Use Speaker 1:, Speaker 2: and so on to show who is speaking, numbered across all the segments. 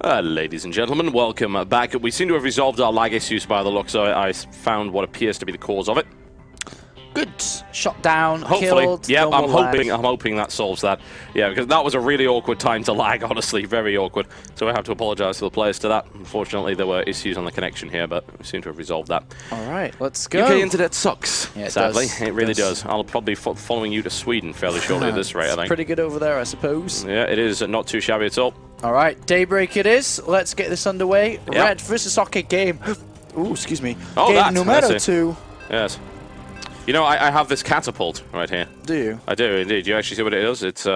Speaker 1: Ladies and gentlemen, welcome back. We seem to have resolved our lag issues by the looks of it. I found what appears to be the cause of it.
Speaker 2: Good. Shot down,
Speaker 1: hopefully.
Speaker 2: killed.
Speaker 1: Yeah, I'm hoping that solves that. Yeah, because that was a really awkward time to lag, honestly, very awkward. So I have to apologize to the players to that. Unfortunately, there were issues on the connection here, but we seem to have resolved that.
Speaker 2: All right, let's go.
Speaker 1: UK internet sucks,
Speaker 2: yeah,
Speaker 1: sadly. It really does. I'll probably be following you to Sweden fairly shortly at this rate, I think.
Speaker 2: Pretty good over there, I suppose.
Speaker 1: Yeah, it is not too shabby at all.
Speaker 2: All right, Daybreak it is. Let's get this underway.
Speaker 1: Yep.
Speaker 2: Red versus Socke game. Ooh, excuse me.
Speaker 1: Oh,
Speaker 2: game numero 2.
Speaker 1: Yes. You know, I have this catapult right here.
Speaker 2: Do you?
Speaker 1: I do, indeed. You actually see what it is? It's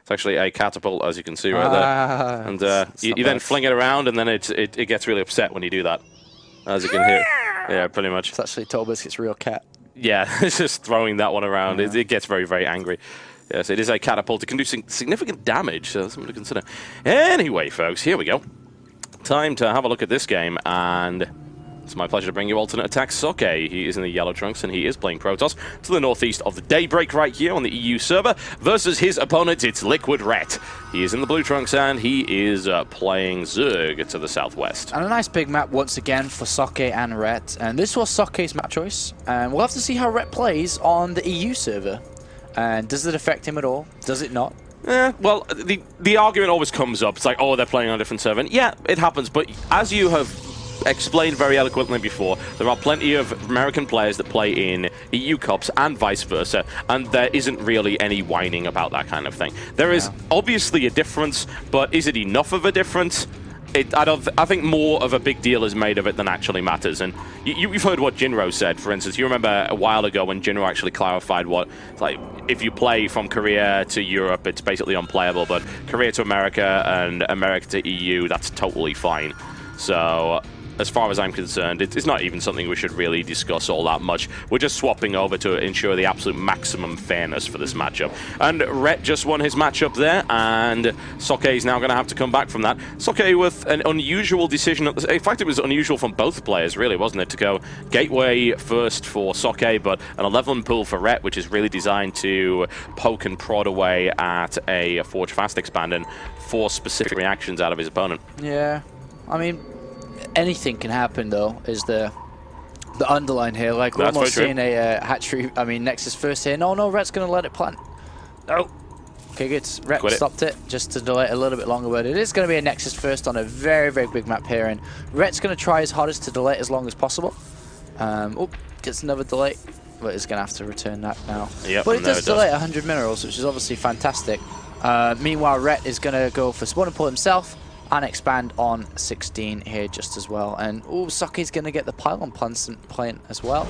Speaker 1: actually a catapult, as you can see right there. And you then fling it around, and then it gets really upset when you do that, as you can hear. Yeah, pretty much.
Speaker 2: It's actually TotalBiscuit's real cat.
Speaker 1: Yeah, it's just throwing that one around. Yeah. It gets very, very angry. Yes, it is a catapult. It can do significant damage, so that's something to consider. Anyway, folks, here we go. Time to have a look at this game, and it's my pleasure to bring you alternate attack Socke. He is in the yellow trunks, and he is playing Protoss to the northeast of the Daybreak right here on the EU server, versus his opponent, it's Liquid Ret. He is in the blue trunks, and he is playing Zerg to the southwest. And
Speaker 2: a nice big map once again for Socke and Ret, and this was Socke's map choice, and we'll have to see how Ret plays on the EU server. And does it affect him at all? Does it not?
Speaker 1: Well, the argument always comes up. It's like, oh, they're playing on a different server. And yeah, it happens, but as you have explained very eloquently before, there are plenty of American players that play in EU Cups and vice versa, and there isn't really any whining about that kind of thing. There is obviously a difference, but is it enough of a difference? I think more of a big deal is made of it than actually matters. And you've heard what Jinro said, for instance. You remember a while ago when Jinro actually clarified what, like, if you play from Korea to Europe, it's basically unplayable, but Korea to America and America to EU, that's totally fine. So as far as I'm concerned, it's not even something we should really discuss all that much. We're just swapping over to ensure the absolute maximum fairness for this matchup. And Ret just won his matchup there, and Socke is now going to have to come back from that. Socke with an unusual decision. In fact, it was unusual from both players, really, wasn't it, to go Gateway first for Socke, but an 11 pool for Ret, which is really designed to poke and prod away at a Forge Fast expand and force specific reactions out of his opponent.
Speaker 2: Yeah, I mean, anything can happen, though, is the underline here. Like, we're almost seeing a hatchery. I mean, Nexus first here. No, Ret's going to let it plant. No. Okay, good. Ret stopped it just to delay it a little bit longer, but it is going to be a Nexus first on a very, very big map here, and Ret's going to try his hardest to delay it as long as possible. Oh, gets another delay, but he's going to have to return that now.
Speaker 1: Yep,
Speaker 2: but it does delay 100 minerals, which is obviously fantastic. Meanwhile, Ret is going to go for spawn and pull himself, and expand on 16 here just as well. And Socke's going to get the pylon plant as well.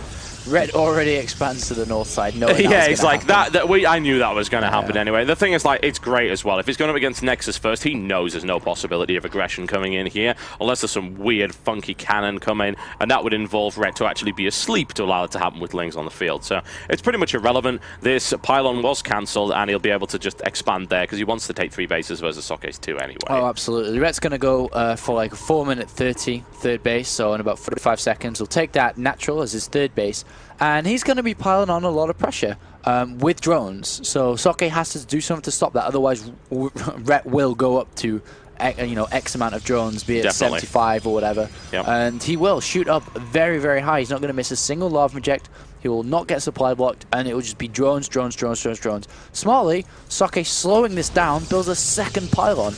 Speaker 2: Red already expands to the north side.
Speaker 1: Yeah, it's like that. I knew that was going to happen anyway. The thing is, like, it's great as well. If he's going up against Nexus first, he knows there's no possibility of aggression coming in here, unless there's some weird, funky cannon coming, and that would involve Red to actually be asleep to allow it to happen with Lings on the field. So it's pretty much irrelevant. This pylon was cancelled, and he'll be able to just expand there because he wants to take 3 bases versus Socke's 2 anyway.
Speaker 2: Oh, absolutely. Red's going to go for like a 4-minute 30 third base, so in about 45 seconds. He'll take that natural as his third base, and he's going to be piling on a lot of pressure with drones. So Socke has to do something to stop that, otherwise Ret will go up to X amount of drones, be it 75 or whatever. Yep. And he will shoot up very, very high. He's not going to miss a single lava inject. He will not get supply blocked, and it will just be drones, drones, drones, drones, drones. Smartly, Socke slowing this down, builds a second pylon.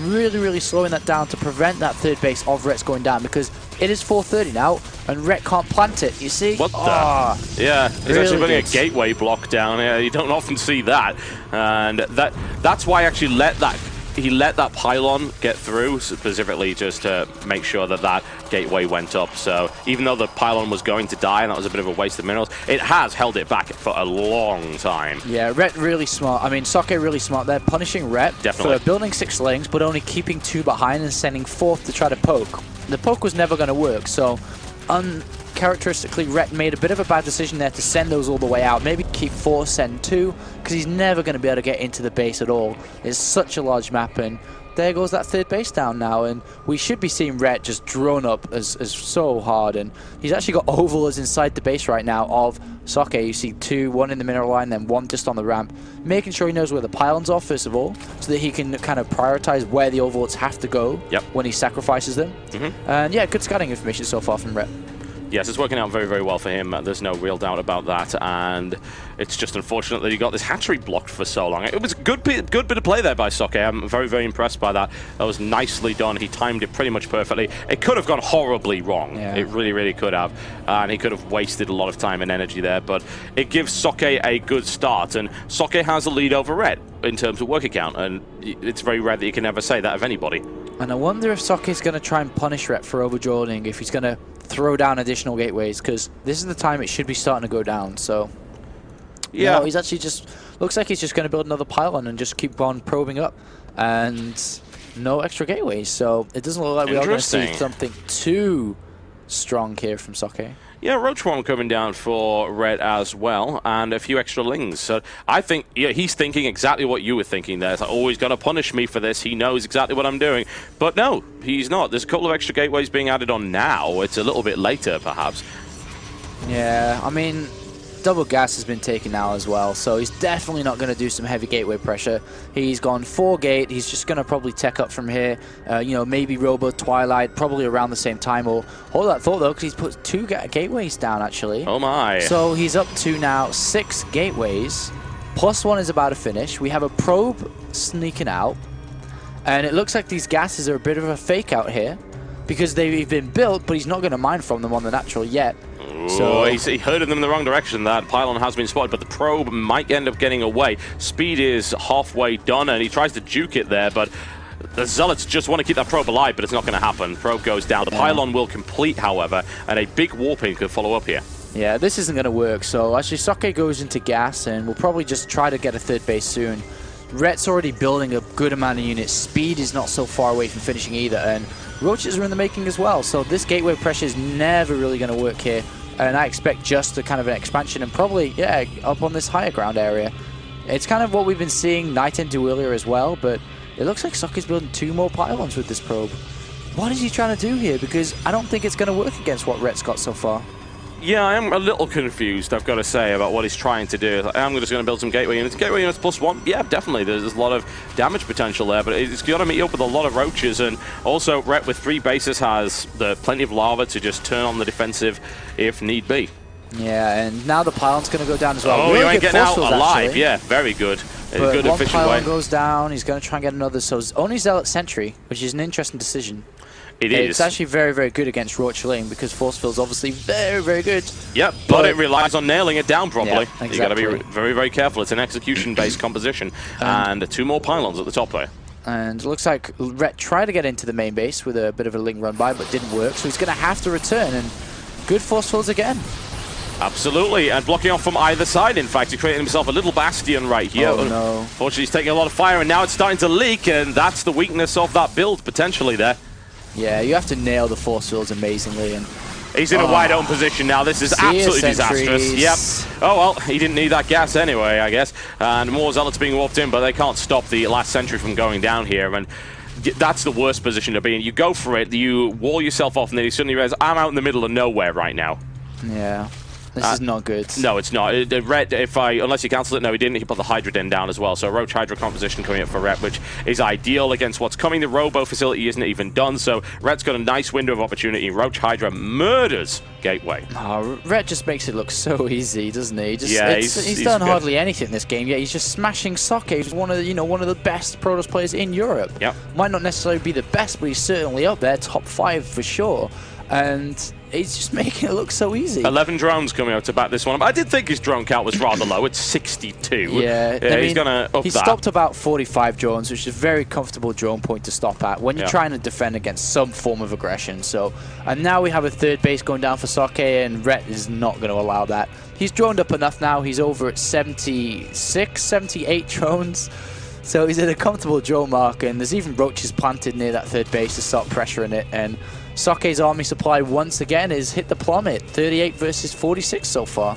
Speaker 2: Really, really slowing that down to prevent that third base of Ret's going down, because it is 4:30 now, and Ret can't plant it, you see?
Speaker 1: What the? Yeah, he's really actually putting a gateway block down here. You don't often see that. And that's why I actually he let that pylon get through, specifically just to make sure that that gateway went up. So even though the pylon was going to die, and that was a bit of a waste of minerals, it has held it back for a long time.
Speaker 2: Yeah, Ret really smart. I mean, Socke really smart there, punishing Ret for building 6 Lings, but only keeping 2 behind and sending 4th to try to poke. The poke was never going to work, so uncharacteristically, Ret made a bit of a bad decision there to send those all the way out. Maybe keep 4, send 2, because he's never going to be able to get into the base at all. It's such a large map, and there goes that third base down now, and we should be seeing Rhett just drone up as so hard, and he's actually got overlords inside the base right now of Socke. You see 2, 1 in the mineral line, then 1 just on the ramp, making sure he knows where the pylons are first of all, so that he can kind of prioritize where the overlords have to go when he sacrifices them. And yeah, good scouting information so far from Rhett.
Speaker 1: Yes, it's working out very, very well for him. There's no real doubt about that, and it's just unfortunate that he got this hatchery blocked for so long. It was a good bit of play there by Socke. I'm very, very impressed by that. That was nicely done. He timed it pretty much perfectly. It could have gone horribly wrong. Yeah. It really, really could have, and he could have wasted a lot of time and energy there, but it gives Socke a good start, and Socke has a lead over Rhett in terms of working count, and it's very rare that you can ever say that of anybody. And
Speaker 2: I wonder if Socke is going to try and punish Rhett for overdrawing, if he's going to throw down additional gateways, because this is the time it should be starting to go down. So yeah, no, he's actually just looks like he's just going to build another pylon and just keep on probing up, and no extra gateways. So it doesn't look like we are going to see something too strong here from Socke.
Speaker 1: Yeah, Roach Swarm coming down for Red as well, and a few extra lings. So I think he's thinking exactly what you were thinking there. It's like, oh, he's going to punish me for this. He knows exactly what I'm doing. But no, he's not. There's a couple of extra gateways being added on now. It's a little bit later, perhaps.
Speaker 2: Yeah, I mean, double gas has been taken now as well, so he's definitely not going to do some heavy gateway pressure. He's gone 4 gate. He's just going to probably tech up from here. You know, maybe Robo, Twilight, probably around the same time. Or hold that thought though, because he's put 2 gateways down actually.
Speaker 1: Oh my!
Speaker 2: So he's up to now 6 gateways. Plus 1 is about to finish. We have a probe sneaking out, and it looks like these gases are a bit of a fake out here, because they've been built, but he's not going to mine from them on the natural yet.
Speaker 1: So he herded them in the wrong direction. That pylon has been spotted, but the probe might end up getting away. Speed is halfway done, and he tries to juke it there, but the Zealots just want to keep that probe alive, but it's not going to happen. Probe goes down. The pylon will complete, however, and a big warping could follow up here.
Speaker 2: Yeah, this isn't going to work. So actually, Socke goes into gas, and we'll probably just try to get a third base soon. Rhett's already building a good amount of units. Speed is not so far away from finishing either, and Roaches are in the making as well. So this gateway pressure is never really going to work here. And I expect just a kind of an expansion and probably, yeah, up on this higher ground area. It's kind of what we've been seeing Nighten do earlier as well, but it looks like Socke's building 2 more pylons with this probe. What is he trying to do here? Because I don't think it's going to work against what Rhett's got so far.
Speaker 1: Yeah, I am a little confused, I've got to say, about what he's trying to do. I'm just going to build some gateway units. Gateway units +1, yeah, definitely. There's a lot of damage potential there, but it's got to meet up with a lot of roaches. And also, Rhett with 3 bases has plenty of lava to just turn on the defensive if need be.
Speaker 2: Yeah, and now the pylon's going to go down as well.
Speaker 1: Oh,
Speaker 2: really
Speaker 1: you ain't getting out alive.
Speaker 2: Actually.
Speaker 1: Yeah, very good.
Speaker 2: But
Speaker 1: good,
Speaker 2: one
Speaker 1: efficient
Speaker 2: pylon
Speaker 1: way.
Speaker 2: goes down. He's going to try and get another. So it's only Zealot Sentry, which is an interesting decision.
Speaker 1: It is.
Speaker 2: It's actually very, very good against Roach Ling, because Force Field's obviously very, very good.
Speaker 1: Yep, but it relies on nailing it down properly.
Speaker 2: Yeah, exactly.
Speaker 1: You got to be very, very careful. It's an execution-based composition, and 2 more pylons at the top there.
Speaker 2: And it looks like Rhett tried to get into the main base with a bit of a Ling run by, but didn't work. So he's going to have to return, and good Force Fields again.
Speaker 1: Absolutely, and blocking off from either side, in fact. He created himself a little bastion right here.
Speaker 2: Oh, no.
Speaker 1: Fortunately, he's taking a lot of fire, and now it's starting to leak, and that's the weakness of that build, potentially, there.
Speaker 2: Yeah, you have to nail the Force Fields amazingly. And
Speaker 1: he's in a wide open position now. This is absolutely disastrous. Yep. Oh, well, he didn't need that gas anyway, I guess. And more Zealots being warped in, but they can't stop the last sentry from going down here. And that's the worst position to be in. You go for it, you wall yourself off, and then you suddenly realize, I'm out in the middle of nowhere right now.
Speaker 2: Yeah. This is not good.
Speaker 1: No, it's not. Red, unless you cancel it, no, he didn't. He put the Hydra Den down as well. So Roach Hydra composition coming up for Red, which is ideal against what's coming. The Robo facility isn't even done, so Red's got a nice window of opportunity. Roach Hydra murders Gateway.
Speaker 2: Oh, Red just makes it look so easy, doesn't he?
Speaker 1: Yeah,
Speaker 2: he's done hardly anything in this game yet. He's just smashing Socke. He's one of the best Protoss players in Europe.
Speaker 1: Yep.
Speaker 2: Might not necessarily be the best, but he's certainly up there, top 5 for sure. And he's just making it look so easy.
Speaker 1: 11 drones coming out to back this one. I did think his drone count was rather low. It's 62.
Speaker 2: Yeah, I mean,
Speaker 1: he's going to up that.
Speaker 2: He stopped about 45 drones, which is a very comfortable drone point to stop at when you're trying to defend against some form of aggression. So, and now we have a third base going down for Socke, and Rhett is not going to allow that. He's droned up enough now. He's over at 76, 78 drones. So he's at a comfortable drone mark, and there's even roaches planted near that third base to start pressuring it. And Socke's army supply once again has hit the plummet. 38 versus 46 so far.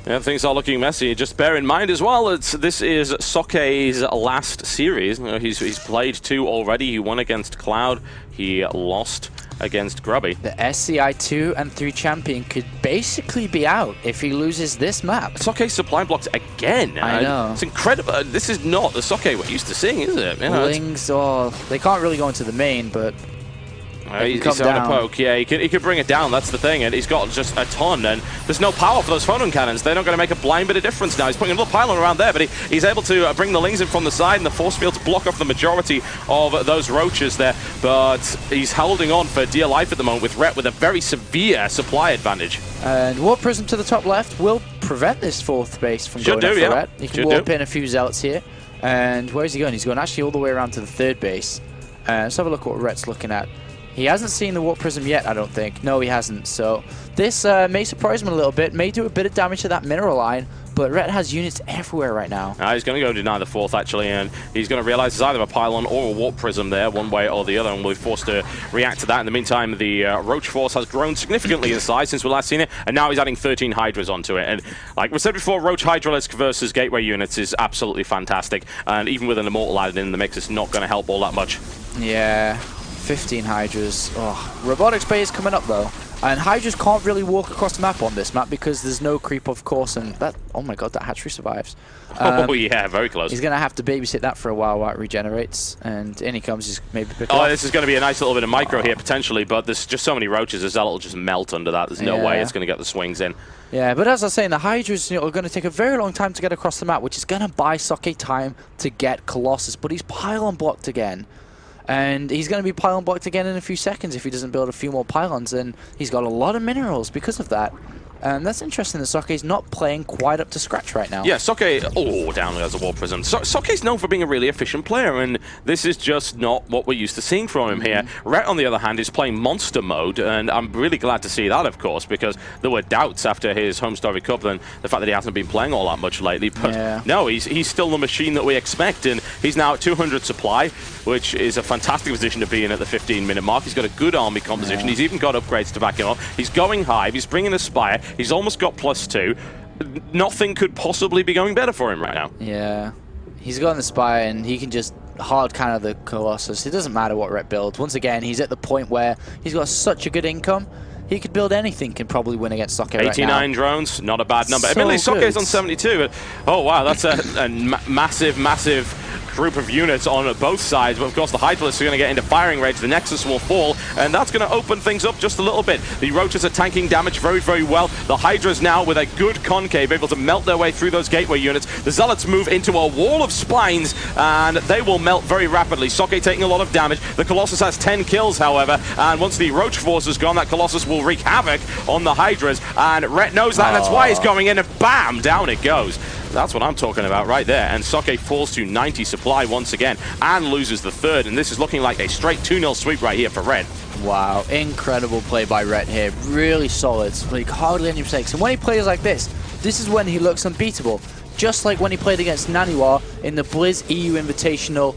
Speaker 1: Yeah, things are looking messy. Just bear in mind as well, this is Socke's last series. He's played 2 already. He won against Cloud. He lost against Grubby.
Speaker 2: The SCi2 and 3 champion could basically be out if he loses this map.
Speaker 1: Socke's supply blocked again.
Speaker 2: I know.
Speaker 1: It's incredible. This is not the Socke we're used to seeing, is it?
Speaker 2: Lings, they can't really go into the main, but
Speaker 1: he's on a poke. Yeah, he could bring it down. That's the thing, and he's got just a ton. And there's no power for those photon cannons. They're not going to make a blind bit of difference now. He's putting a little pylon around there, but he's able to bring the Lings in from the side and the force field to block off the majority of those roaches there. But he's holding on for dear life at the moment with Rhett with a very severe supply advantage.
Speaker 2: And Warp Prism to the top left will prevent this 4th base from going up for Rhett. He can warp in a few Zealots here. And where is he going? He's going actually all the way around to the 3rd base. Let's have a look at what Rhett's looking at. He hasn't seen the Warp Prism yet, I don't think. No, he hasn't. So this may surprise him a little bit, may do a bit of damage to that mineral line, but Rhett has units everywhere right now.
Speaker 1: He's going to go deny the 4th, actually, and he's going to realize there's either a pylon or a Warp Prism there, one way or the other, and we'll be forced to react to that. In the meantime, the Roach Force has grown significantly in size since we last seen it, and now he's adding 13 Hydras onto it. And like we said before, Roach Hydralisk versus Gateway units is absolutely fantastic, and even with an Immortal added in the mix, it's not going to help all that much.
Speaker 2: Yeah. 15 Hydras. Oh, Robotics Bay is coming up though, and Hydras can't really walk across the map on this map because there's no creep, of course, and that, oh my god, that hatchery survives.
Speaker 1: Oh yeah, very close.
Speaker 2: He's gonna have to babysit that for a while it regenerates, and in he comes. He's maybe pick
Speaker 1: Oh,
Speaker 2: off.
Speaker 1: this is going to be a nice little bit of micro here potentially, but there's just so many roaches. The Zealot will just melt under that. There's no way it's going to get the swings in.
Speaker 2: Yeah, but as I was saying, the Hydras are going to take a very long time to get across the map, which is going to buy Socke time to get Colossus, but he's pylon blocked again. And he's going to be pylon blocked again in a few seconds if he doesn't build a few more pylons. And he's got a lot of minerals because of that. That's interesting that Socke's not playing quite up to scratch right now.
Speaker 1: Yeah, Socke, down goes the Warp Prism. Socke's known for being a really efficient player, and this is just not what we're used to seeing from him here. Rhett, on the other hand, is playing monster mode, and I'm really glad to see that, of course, because there were doubts after his home story cup and the fact that he hasn't been playing all that much lately. But no, he's still the machine that we expect, and he's now at 200 supply, which is a fantastic position to be in at the 15-minute mark. He's got a good army composition. He's even got upgrades to back him up. He's going high. He's bringing a Spire. He's almost got +2. Nothing could possibly be going better for him right now.
Speaker 2: Yeah. He's got the Spire, and he can just hard counter the Colossus. It doesn't matter what Rhett builds. Once again, he's at the point where he's got such a good income. He could build anything, can probably win against Socke right now.
Speaker 1: 89 drones, not a bad number.
Speaker 2: So
Speaker 1: Admittedly, Socke is on 72. Oh, wow, that's a massive, massive group of units on both sides. But, of course, the Hydralisks are going to get into firing range. The Nexus will fall, and that's going to open things up just a little bit. The Roaches are tanking damage very, very well. The Hydras now, with a good concave, able to melt their way through those Gateway units. The Zealots move into a wall of spines, and they will melt very rapidly. Socke taking a lot of damage. The Colossus has 10 kills, however, and once the Roach Force is gone, that Colossus will wreak havoc on the Hydras, and Rhett knows that, and that's why he's going in, and bam, down it goes. That's what I'm talking about right there, and Socke falls to 90 supply once again, and loses the 3rd, and this is looking like a straight 2-0 sweep right here for Rhett.
Speaker 2: Wow, incredible play by Rhett here, really solid, like hardly any mistakes, and when he plays like this is when he looks unbeatable. Just like when he played against Naniwa in the Blizz EU Invitational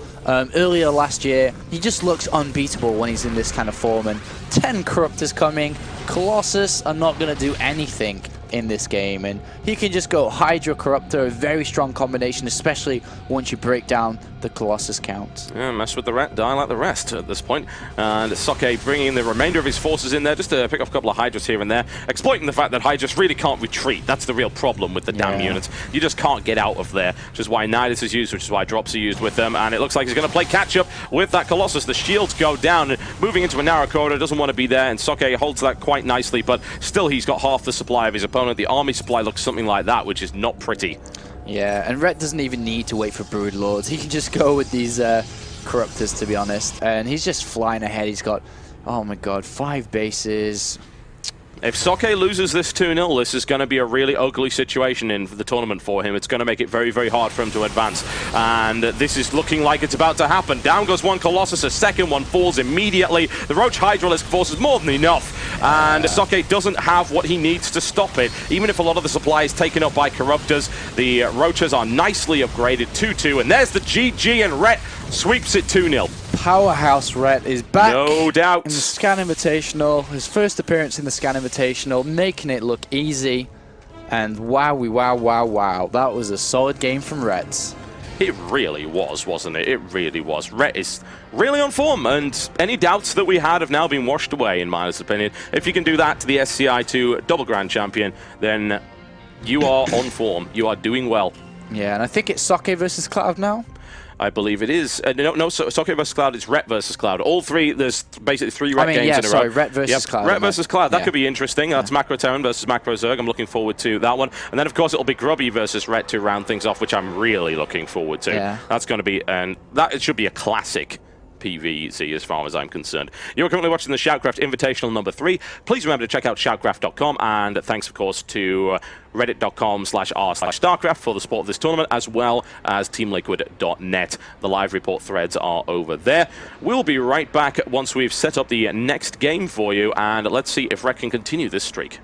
Speaker 2: earlier last year. He just looks unbeatable when he's in this kind of form. And 10 Corruptors coming. Colossus are not going to do anything in this game, and he can just go Hydra Corruptor, a very strong combination, especially once you break down the Colossus count.
Speaker 1: Yeah, mess with the rat, die like the rest at this point. And Socke bringing the remainder of his forces in there just to pick off a couple of Hydras here and there, exploiting the fact that Hydras really can't retreat. That's the real problem with the damn units. You just can't get out of there, which is why Nidus is used, which is why drops are used with them, and it looks like he's going to play catch-up with that Colossus. The shields go down, moving into a narrow corridor, doesn't want to be there, and Socke holds that quite nicely, but still he's got half the supply of his opponent. The army supply looks something like that, which is not pretty.
Speaker 2: Yeah, and Rhett doesn't even need to wait for Brood Lords. He can just go with these Corruptors, to be honest. And he's just flying ahead. He's got, oh my god, 5 bases.
Speaker 1: If Socke loses this 2-0, this is going to be a really ugly situation in the tournament for him. It's going to make it very, very hard for him to advance. And this is looking like it's about to happen. Down goes one Colossus, a second one falls immediately. The Roach Hydralisk force is more than enough. And Socke doesn't have what he needs to stop it. Even if a lot of the supply is taken up by Corruptors, the Roaches are nicely upgraded 2-2. And there's the GG, and Rhett sweeps it 2-0.
Speaker 2: Powerhouse Rhett is back.
Speaker 1: No doubt.
Speaker 2: In the Scan Invitational, his first appearance in the Scan Invitational, making it look easy. And wow. That was a solid game from Reds.
Speaker 1: It really was, wasn't it? It really was. Rhett is really on form, and any doubts that we had have now been washed away, in my honest opinion. If you can do that to the SCi2 double grand champion, then you are on form. You are doing well.
Speaker 2: Yeah, and I think it's Socke versus Cloud now.
Speaker 1: I believe it is. No, Socke versus Cloud is Rhett versus Cloud. All three, there's basically 3 Rhett games in a row.
Speaker 2: Rhett versus Cloud.
Speaker 1: Rhett versus Cloud, that could be interesting. That's Macro Terran versus Macro Zerg. I'm looking forward to that one. And then, of course, it'll be Grubby versus Rhett to round things off, which I'm really looking forward to.
Speaker 2: Yeah.
Speaker 1: That's going to be, it should be a classic PVZ as far as I'm concerned. You're currently watching the SHOUTcraft Invitational number 3. Please remember to check out shoutcraft.com, and thanks, of course, to reddit.com/r/Starcraft for the support of this tournament, as well as teamliquid.net. The live report threads are over there. We'll be right back once we've set up the next game for you, and let's see if Rhett can continue this streak.